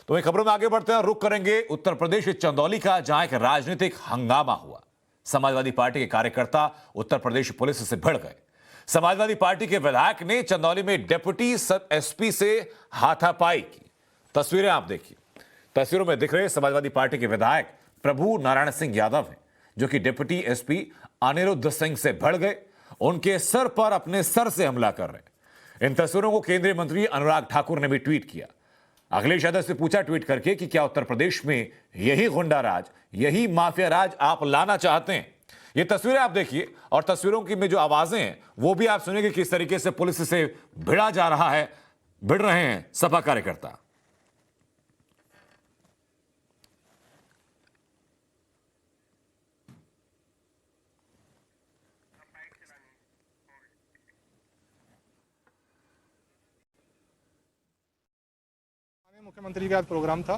तो इन खबरों में आगे बढ़ते हैं और रुख करेंगे उत्तर प्रदेश के चंदौली का, जहां एक राजनीतिक हंगामा हुआ। समाजवादी पार्टी के कार्यकर्ता उत्तर प्रदेश पुलिस से भिड़ गए। समाजवादी पार्टी के विधायक ने चंदौली में डिप्टी सब एसपी से हाथापाई की। तस्वीरें आप देखिए। तस्वीरों में दिख रहे समाजवादी पार्टी के विधायक प्रभु नारायण सिंह यादव हैं, जो कि डिप्टी एसपी अनिरुद्ध सिंह से भिड़ गए। उनके सर पर अपने सर से हमला कर रहे। इन तस्वीरों को केंद्रीय मंत्री अनुराग ठाकुर ने भी ट्वीट किया। अखिलेश यादव से पूछा ट्वीट करके कि क्या उत्तर प्रदेश में यही गुंडा राज, यही माफिया राज आप लाना चाहते हैं? ये तस्वीरें आप देखिए और तस्वीरों की में जो आवाजें हैं वो भी आप सुनेंगे किस तरीके से पुलिस से भिड़ा जा रहा है, भिड़ रहे हैं सपा कार्यकर्ता। मुख्यमंत्री का आज प्रोग्राम था,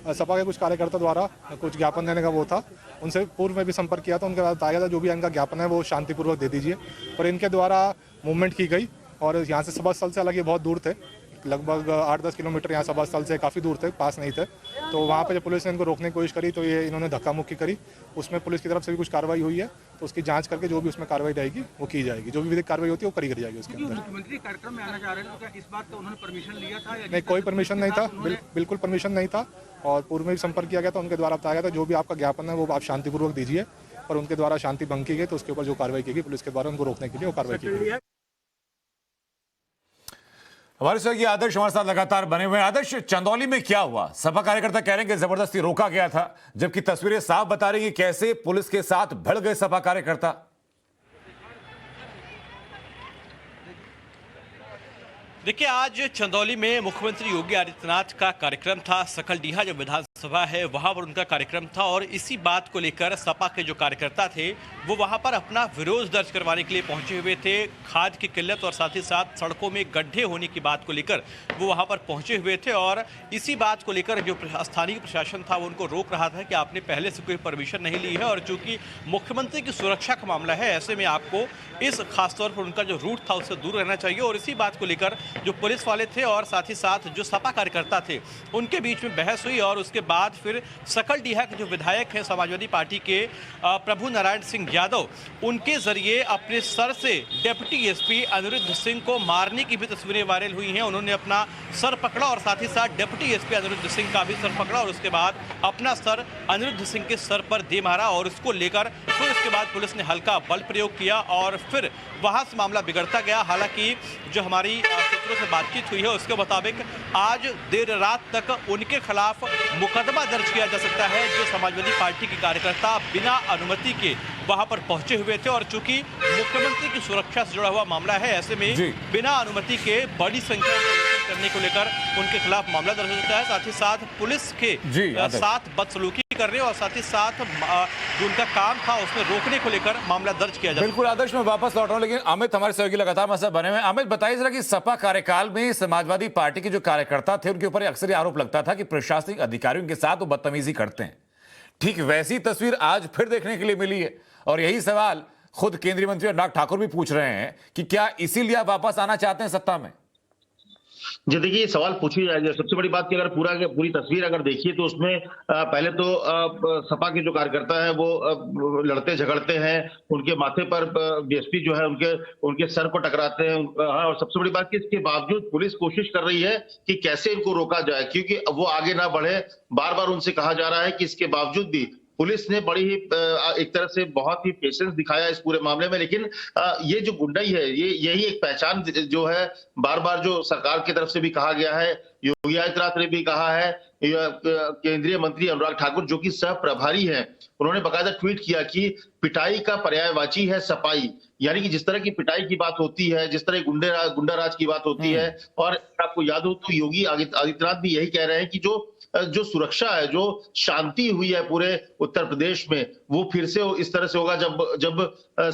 सपा के कुछ कार्यकर्ता द्वारा कुछ ज्ञापन देने का वो था। उनसे पूर्व में भी संपर्क किया था, उनके बाद बताया था जो भी इनका ज्ञापन है वो शांतिपूर्वक दे दीजिए। पर इनके द्वारा मूवमेंट की गई और यहाँ से सभा स्थल से हालांकि बहुत दूर थे, लगभग 8-10 किलोमीटर यहाँ सभा स्थल से काफ़ी दूर थे, पास नहीं थे। तो वहाँ पे जब पुलिस ने इनको रोकने की कोशिश करी तो ये इन्होंने धक्का मुक्की करी। उसमें पुलिस की तरफ से भी कुछ कार्रवाई हुई है, तो उसकी जांच करके जो भी उसमें कार्रवाई रहेगी वो की जाएगी। जो भी विधिक कार्रवाई होती है वो करी जाएगी उसके अंदर। मुख्यमंत्री कार्यक्रम में आना चाह रहे हैं, तो क्या इस बात का उन्होंने परमिशन लिया था या नहीं, कोई परमिशन नहीं था, बिल्कुल परमिशन नहीं था। और पूर्व में भी संपर्क किया गया था, उनके द्वारा बताया गया था जो भी आपका ज्ञापन है वो आप शांतिपूर्वक दीजिए। पर उनके द्वारा शांति भंग की गई, तो उसके ऊपर जो कार्रवाई की गई पुलिस के द्वारा उनको रोकने के लिए वो कार्रवाई की गई। हमारे सहयोगी आदर्श हमारे साथ लगातार बने हुए हैं। आदर्श, चंदौली में क्या हुआ? सपा कार्यकर्ता कह रहे हैं कि जबरदस्ती रोका गया था, जबकि तस्वीरें साफ बता रही हैं कैसे पुलिस के साथ भिड़ गए सपा कार्यकर्ता। देखिए, आज चंदौली में मुख्यमंत्री योगी आदित्यनाथ का कार्यक्रम था। सकलडीहा जो विधानसभा है वहां पर उनका कार्यक्रम था और इसी बात को लेकर सपा के जो कार्यकर्ता थे वो वहां पर अपना विरोध दर्ज करवाने के लिए पहुंचे हुए थे। खाद की किल्लत और साथ ही साथ सड़कों में गड्ढे होने की बात को लेकर वो वहां पर पहुंचे हुए थे और इसी बात को लेकर जो स्थानीय प्रशासन था वो उनको रोक रहा था कि आपने पहले से कोई परमिशन नहीं ली है और चूंकि मुख्यमंत्री की सुरक्षा का मामला है, ऐसे में आपको इस खासतौर पर उनका जो रूट था उससे दूर रहना चाहिए। और इसी बात को लेकर जो पुलिस वाले थे और साथ ही साथ जो सपा कार्यकर्ता थे उनके बीच में बहस हुई और उसके बाद फिर सकलडीहा के जो विधायक हैं समाजवादी पार्टी के प्रभु नारायण सिंह यादव, उनके जरिए अपने सर से डिप्टी एसपी अनिरुद्ध सिंह को मारने की भी तस्वीरें वायरल हुई हैं। उन्होंने अपना सर पकड़ा और साथ ही साथ डिप्टी एसपी अनिरुद्ध सिंह का भी सर पकड़ा और उसके बाद अपना सर अनिरुद्ध सिंह के सर पर दे मारा और उसको लेकर फिर उसके बाद पुलिस ने हल्का बल प्रयोग किया और फिर वहां से मामला बिगड़ता गया। हालांकि जो हमारी सूत्रों से बातचीत हुई है उसके मुताबिक आज देर रात तक उनके खिलाफ मुकदमा दर्ज किया जा सकता है, जो समाजवादी पार्टी के कार्यकर्ता बिना अनुमति के वहां पर पहुंचे हुए थे। और चूंकि मुख्यमंत्री की सुरक्षा से जुड़ा हुआ मामला है, ऐसे में बिना अनुमति के बड़ी संख्या में करने को लेकर उनके खिलाफ मामला दर्ज हो सकता है। साथ ही साथ पुलिस के साथ बदसलूकी कर रहे हैं और साथ ही साथ जो उनका काम था उसमें रोकने को लेकर मामला दर्ज किया जाए। बिल्कुल आदर्श, मैं वापस लौट रहा हूं, लेकिन अमित हमारे सहयोगी लगातार हमारे साथ बने हुए हैं। अमित, बताइए जरा कि सपा कार्यकाल में समाजवादी पार्टी के जो कार्यकर्ता थे उनके ऊपर अक्सर आरोप लगता था कि प्रशासनिक अधिकारियों के साथ वो बदतमीजी करते हैं। ठीक वैसी तस्वीर आज फिर देखने के लिए मिली है और यही सवाल खुद केंद्रीय मंत्री अनुराग ठाकुर भी पूछ रहे हैं कि क्या इसीलिए आप वापस आना चाहते हैं सत्ता में? जी देखिए, सवाल पूछी जाएगी। सबसे बड़ी बात की अगर पूरी तस्वीर अगर देखिए तो उसमें पहले तो सपा के जो कार्यकर्ता है वो लड़ते झगड़ते हैं, उनके माथे पर डीएसपी जो है उनके सर को टकराते हैं। और सबसे बड़ी बात कि इसके बावजूद पुलिस कोशिश कर रही है कि कैसे इनको रोका जाए, क्योंकि वो आगे ना बढ़े। बार बार उनसे कहा जा रहा है कि इसके बावजूद भी पुलिस ने बड़ी ही एक तरह से बहुत ही पेशेंस दिखाया इस पूरे मामले में। लेकिन ये जो गुंडाई है, यही एक पहचान जो है, बार बार जो सरकार की तरफ से भी कहा गया है, योगी आदित्यनाथ ने भी कहा है, केंद्रीय मंत्री अनुराग ठाकुर जो कि सह प्रभारी हैं, उन्होंने बकायदा ट्वीट किया कि पिटाई का पर्यायवाची है सफाई। यानी कि जिस तरह की पिटाई की बात होती है, जिस तरह गुंडाराज की बात होती है, और आपको याद हो तो योगी आदित्यनाथ भी यही कह रहे हैं कि जो सुरक्षा है, जो शांति हुई है पूरे उत्तर प्रदेश में, वो फिर से इस तरह से होगा जब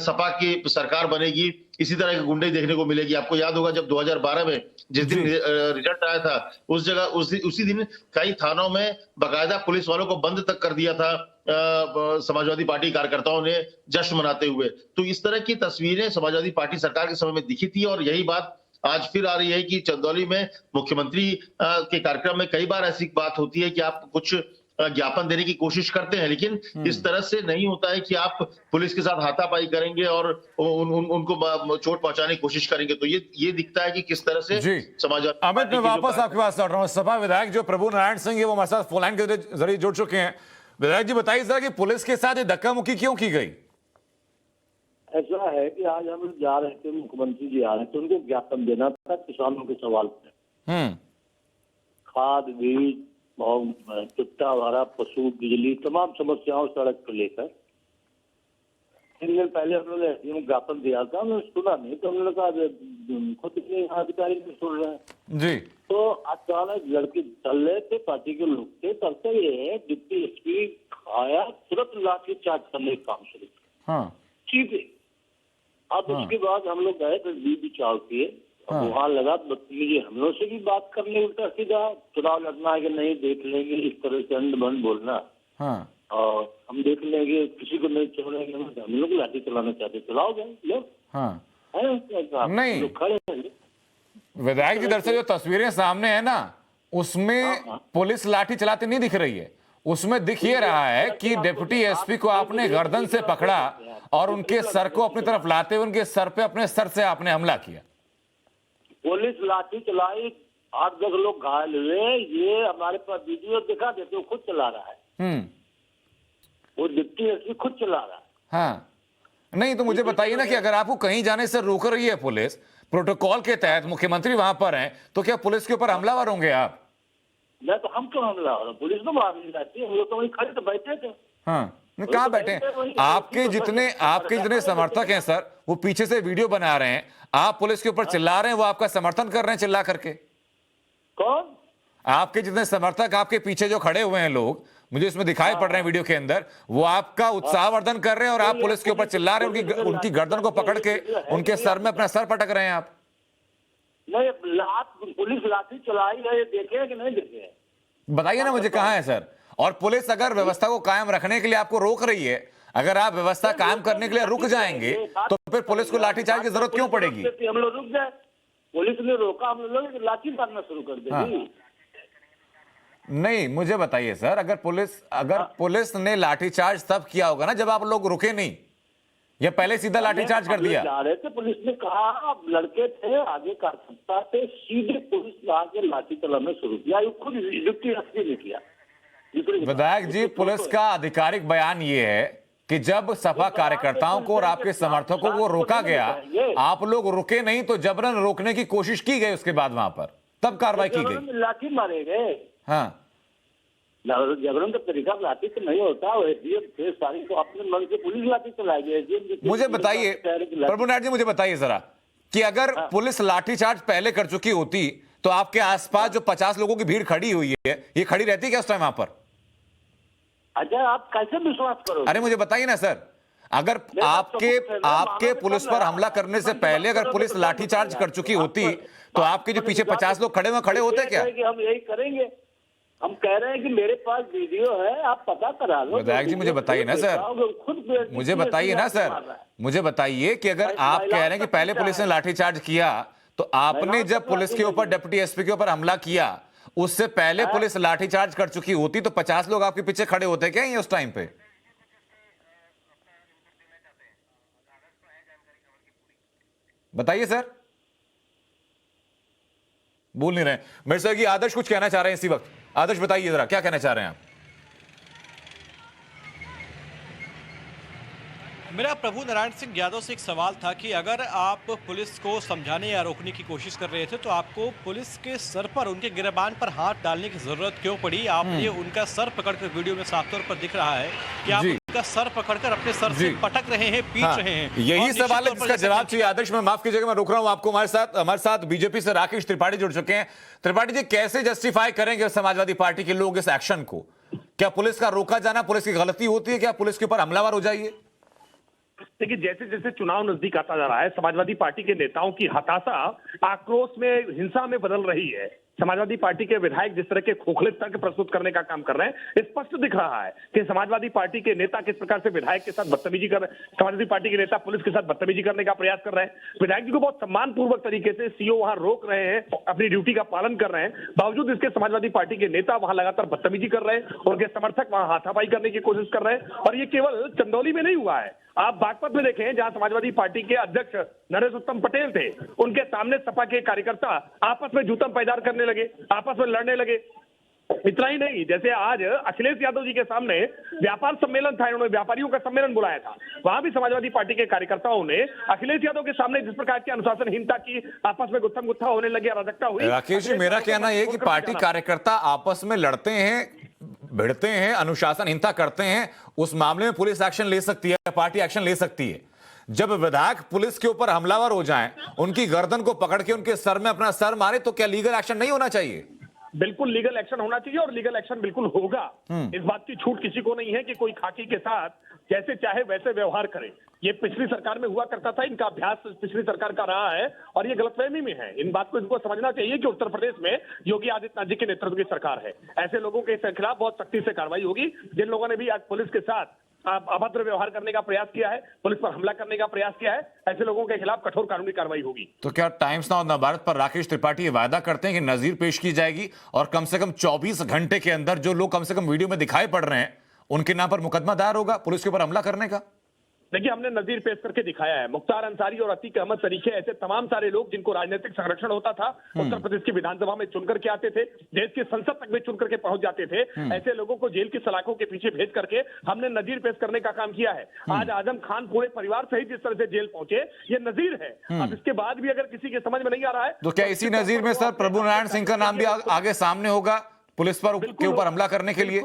सपा की सरकार बनेगी। इसी तरह की गुंडे देखने को मिलेगी। आपको याद होगा जब 2012 में जिस दिन रिजल्ट आया था, उस जगह उसी दिन कई थानों में बकायदा पुलिस वालों को बंद तक कर दिया था समाजवादी पार्टी कार्यकर्ताओं ने जश्न मनाते हुए। तो इस तरह की तस्वीरें समाजवादी पार्टी सरकार के समय में दिखी थी और यही बात आज फिर आ रही है कि चंदौली में मुख्यमंत्री के कार्यक्रम में कई बार ऐसी बात होती है कि आप कुछ ज्ञापन देने की कोशिश करते हैं, लेकिन इस तरह से नहीं होता है कि आप पुलिस के साथ हाथापाई करेंगे और उनको चोट पहुंचाने की कोशिश करेंगे। तो ये दिखता है कि किस तरह से जी समाजवादी अमित, पार्टी मैं की जो वापस आपके पास लौट रहा हूं। सपा विधायक जो प्रभु नारायण सिंह है वो हमारे साथ फोन लाइन के जरिए जुड़ चुके हैं। विधायक जी बताइए जरा कि पुलिस के साथ ये धक्का मुक्की क्यों की गई? ऐसा है कि आज हम लोग जा रहे थे, मुख्यमंत्री जी आ रहे थे, उनको ज्ञापन देना था किसानों के सवाल पे। खाद, बीज, चिट्टा भरा, पशु, बिजली, तमाम समस्याओं सड़क को लेकर 3 दिन पहले हम लोग एसडीएम ज्ञापन दिया था, उन्होंने सुना नहीं, तो हम लोग कहा खुद के अधिकारी नहीं सुन रहे हैं जी। तो अचानक लड़के चल रहे थे, पार्टी के लोग थे, तब से ये डिप्टी एसपी आया, तुरंत लाठी चार्ज करने का काम शुरू किया। हाँ सीधे। अब उसके बाद हम लोग गए तो विचार किए, वहाँ लगा बदतमीजी हमलों से भी बात करने, उल्टा सीधा चुनाव लड़ना है कि नहीं देख लेंगे, इस तरह से अंध बंद बोलना। हाँ और हम देख लेंगे, किसी को नहीं छोड़ेंगे, हम लोग लाठी चलाना चाहते, चलाओ गए लो। हाँ नहीं लोग खड़े हैं। विधायक जी दरअसल जो तस्वीरें सामने है ना, उसमें पुलिस लाठी चलाते नहीं दिख रही है। उसमें दिख ये रहा है कि डिप्टी एसपी को आपने गर्दन से पकड़ा और उनके सर को अपनी तरफ लाते हुए उनके सर पे अपने सर से आपने हमला किया। पुलिस लाठी चलाई, 8-10 लोग घायल हुए। ये हमारे पास वीडियो दिखा देते, वो खुद चला रहा है। वो डिप्टी एसपी खुद चला रहा है। हाँ नहीं तो मुझे बताइए ना कि अगर आपको कहीं जाने से रोक रही है पुलिस, प्रोटोकॉल के तहत मुख्यमंत्री वहां पर हैं, तो क्या पुलिस के ऊपर हमलावर होंगे आप? नहीं तो हम क्यों हमला हो रहा? पुलिस तो बाहर नहीं जाती, हम लोग तो वहीं खड़े तो बैठे थे। हाँ कहाँ बैठे हैं? आपके जितने समर्थक हैं सर, वो पीछे से वीडियो बना रहे हैं, आप पुलिस के ऊपर चिल्ला रहे हैं, वो आपका समर्थन कर रहे हैं चिल्ला करके। कौन? आपके जितने समर्थक आपके पीछे जो खड़े हुए हैं लोग, मुझे इसमें दिखाई पड़ रहे हैं वीडियो के अंदर, वो आपका उत्साहवर्धन कर रहे हैं और आप पुलिस के ऊपर चिल्ला रहे हैं, उनकी गर्दन को पकड़ के उनके सर में अपना सर पटक रहे हैं आप। नहीं, पुलिस लाठी चलाई है, देखे कि नहीं देखे? बताइए ना मुझे, कहाँ है सर? और पुलिस अगर व्यवस्था को कायम रखने के लिए आपको रोक रही है, अगर आप व्यवस्था कायम करने के लिए रुक जाएंगे तो फिर पुलिस को लाठीचार्ज की जरूरत क्यों पड़ेगी? हम लोग रुक जाए, पुलिस ने रोका, हम लोग लाठी मारना शुरू कर देंगे। नहीं मुझे बताइए सर, अगर पुलिस ने लाठीचार्ज तब किया होगा ना जब आप लोग रुके नहीं, या पहले सीधा लाठीचार्ज कर दिया? जा रहे थे, पुलिस ने कहा आप लड़के थे, आगे कार्यकर्ता थे, सीधे पुलिस ने आके लाठी चलाना शुरू किया। खुद डिप्टी एसपी ने किया। विधायक जी, पुलिस का आधिकारिक बयान ये है कि जब सपा कार्यकर्ताओं को और आपके समर्थकों को रोका गया, आप लोग रुके नहीं तो जबरन रोकने की कोशिश की गई, उसके बाद वहां पर तब कार्रवाई की गई। लाठी मारे गए। हाँ जबरन का तरीका लाठी से नहीं होता, सारी तो अपने मन से पुलिस लाठी चलाई गई। मुझे बताइए प्रभु नारायण जी, मुझे बताइए जरा कि अगर पुलिस लाठीचार्ज पहले कर चुकी होती तो आपके आसपास जो 50 लोगों की भीड़ खड़ी हुई है, ये खड़ी रहती क्या उस टाइम वहां पर? अच्छा, आप कैसे विश्वास करो? अरे मुझे बताइए ना सर, अगर आपके पुलिस पर हमला करने से पहले अगर पुलिस लाठीचार्ज कर चुकी होती तो आपके जो पीछे 50 लोग खड़े हुए खड़े होते क्या? हम यही करेंगे। हम कह रहे हैं कि मेरे पास वीडियो है, आप पता करा लो। विधायक जी मुझे बताइए ना सर, मुझे बताइए ना सर, मुझे बताइए कि अगर आप कह रहे हैं कि पहले पुलिस ने लाठीचार्ज किया, तो आपने जब पुलिस के ऊपर, डिप्टी एसपी के ऊपर हमला किया, उससे पहले पुलिस लाठीचार्ज कर चुकी होती तो 50 लोग आपके पीछे खड़े होते क्या ये उस टाइम पे? बताइए सर, बोल नहीं रहे। मेरे से कि आदर्श कुछ कहना चाह रहे हैं इसी वक्त। आदर्श बताइए जरा, क्या कहना चाह रहे हैं आप? मेरा प्रभु नारायण सिंह यादव से एक सवाल था कि अगर आप पुलिस को समझाने या रोकने की कोशिश कर रहे थे तो आपको पुलिस के सर पर, उनके गिरबान पर हाथ डालने की जरूरत क्यों पड़ी? आपने उनका सर पकड़कर, वीडियो में साफ तौर पर दिख रहा है कि आप उनका सर पकड़कर अपने सर से पटक रहे हैं, पीट रहे हैं। यही सवाल है जिसका जवाब चाहिए। आदर्श, मैं माफ कीजिएगा, मैं रोक रहा हूं आपको। हमारे साथ बीजेपी से राकेश त्रिपाठी जुड़ चुके हैं। त्रिपाठी जी, कैसे जस्टिफाई करेंगे समाजवादी पार्टी के लोग इस एक्शन को? क्या पुलिस का रोका जाना पुलिस की गलती होती है? क्या पुलिस के ऊपर हमलावर हो जाइए? देखिए, जैसे जैसे चुनाव नजदीक आता जा रहा है, समाजवादी पार्टी के नेताओं की हताशा आक्रोश में, हिंसा में बदल रही है। समाजवादी पार्टी के विधायक जिस तरह के खोखले तर्क प्रस्तुत करने का काम कर रहे हैं, स्पष्ट दिख रहा है कि समाजवादी पार्टी के नेता किस प्रकार से विधायक के साथ बदतमीजी कर रहे हैं। समाजवादी पार्टी के नेता पुलिस के साथ बदतमीजी करने का प्रयास कर रहे हैं। विधायक जी को बहुत सम्मानपूर्वक तरीके से सीओ वहां रोक रहे हैं, अपनी ड्यूटी का पालन कर रहे हैं। बावजूद इसके समाजवादी पार्टी के नेता वहां लगातार बदतमीजी कर रहे हैं, उनके समर्थक वहां हाथापाई करने की कोशिश कर रहे हैं। और ये केवल चंदौली में नहीं हुआ है, आप बागपत में देखें जहां समाजवादी पार्टी के अध्यक्ष नरेश उत्तम पटेल थे, उनके सामने सपा के कार्यकर्ता आपस में जूतम पैदार करने लगे, आपस में लड़ने लगे। इतना ही नहीं, जैसे आज अखिलेश यादव जी के सामने व्यापार सम्मेलन था, इन्होंने व्यापारियों का सम्मेलन बुलाया था, वहां भी समाजवादी पार्टी के कार्यकर्ताओं ने अखिलेश यादव के सामने जिस प्रकार की अनुशासनहीनता की, आपस में गुत्थम गुत्था होने लगे, अराजकता हुई। राकेश जी, मेरा कहना यह है कि पार्टी कार्यकर्ता आपस में लड़ते हैं, भिड़ते हैं, अनुशासनहीनता करते हैं, उस मामले में पुलिस एक्शन ले सकती है, पार्टी एक्शन ले सकती है। जब विधायक पुलिस के ऊपर हमलावर हो जाएं, उनकी गर्दन को पकड़ के उनके सर में अपना सर मारे, तो क्या लीगल एक्शन नहीं होना चाहिए? बिल्कुल लीगल एक्शन होना चाहिए और लीगल एक्शन बिल्कुल होगा। इस बात की छूट किसी को नहीं है कि कोई खाकी के साथ जैसे चाहे वैसे व्यवहार करे। ये पिछली सरकार में हुआ करता था, इनका अभ्यास पिछली सरकार का रहा है और ये गलतफहमी में है। इन बात को इनको समझना चाहिए कि उत्तर प्रदेश में योगी आदित्यनाथ जी के नेतृत्व की सरकार है। ऐसे लोगों के खिलाफ बहुत सख्ती से कार्रवाई होगी। जिन लोगों ने भी आज पुलिस के साथ अभद्र व्यवहार करने का प्रयास किया है, पुलिस पर हमला करने का प्रयास किया है, ऐसे लोगों के खिलाफ कठोर कानूनी कार्रवाई होगी। तो क्या टाइम्स नाउ नवभारत पर राकेश त्रिपाठी ये वायदा करते हैं कि नजीर पेश की जाएगी और कम से कम 24 घंटे के अंदर जो लोग कम से कम वीडियो में दिखाई पड़ रहे हैं उनके नाम पर मुकदमा दायर होगा पुलिस के ऊपर हमला करने का? देखिए, हमने नजीर पेश करके दिखाया है। मुख्तार अंसारी और अतीक अहमद तरीके ऐसे तमाम सारे लोग जिनको राजनीतिक संरक्षण होता था, उत्तर प्रदेश की विधानसभा में चुनकर के आते थे, देश की संसद तक में चुनकर के पहुंच जाते थे। ऐसे लोगों को जेल की सलाखों के पीछे भेज करके हमने नजीर पेश करने का काम किया है। आज आजम खान पूरे परिवार सहित जिस तरह से जेल पहुंचे, ये नजीर है। अब इसके बाद भी अगर किसी के समझ में नहीं आ रहा है, तो क्या इसी नजीर में सर प्रभु नारायण सिंह का नाम भी आगे सामने होगा पुलिस पर के ऊपर हमला करने के लिए?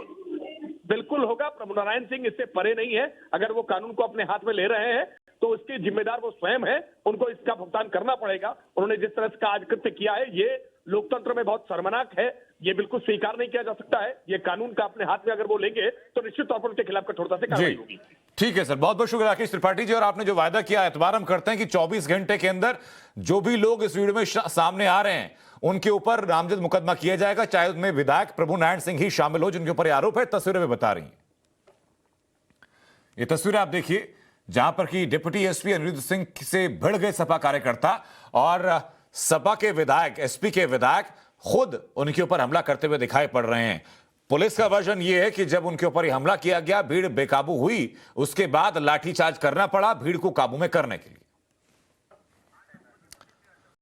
बिल्कुल होगा। प्रभु नारायण सिंह इससे परे नहीं है। अगर वो कानून को अपने हाथ में ले रहे हैं तो इसके जिम्मेदार वो स्वयं है, उनको इसका भुगतान करना पड़ेगा। उन्होंने जिस तरह का आज कृत्य किया है, ये लोकतंत्र में बहुत शर्मनाक है। ये बिल्कुल स्वीकार नहीं किया जा सकता है। ये कानून का अपने हाथ में अगर वो लेंगे तो निश्चित तौर पर उनके खिलाफ कठोरता से कार्रवाई होगी। ठीक है सर, बहुत बहुत शुक्रिया राकेश त्रिपाठी जी। और आपने जो वायदा किया, एतबार हम करते हैं कि 24 घंटे के अंदर जो भी लोग इस वीडियो में सामने आ रहे हैं उनके ऊपर नामजद मुकदमा किया जाएगा, चाहे उसमें विधायक प्रभु नारायण सिंह ही शामिल हो जिनके ऊपर आरोप है। तस्वीरें में बता रही हैं, ये तस्वीरें आप देखिए जहां पर कि डिप्टी एसपी अनिरुद्ध सिंह से भिड़ गए सपा कार्यकर्ता और सपा के विधायक, एसपी के विधायक खुद उनके ऊपर हमला करते हुए दिखाई पड़ रहे हैं। पुलिस का वर्जन यह है कि जब उनके ऊपर हमला किया गया, भीड़ बेकाबू हुई, उसके बाद लाठीचार्ज करना पड़ा भीड़ को काबू में करने के लिए।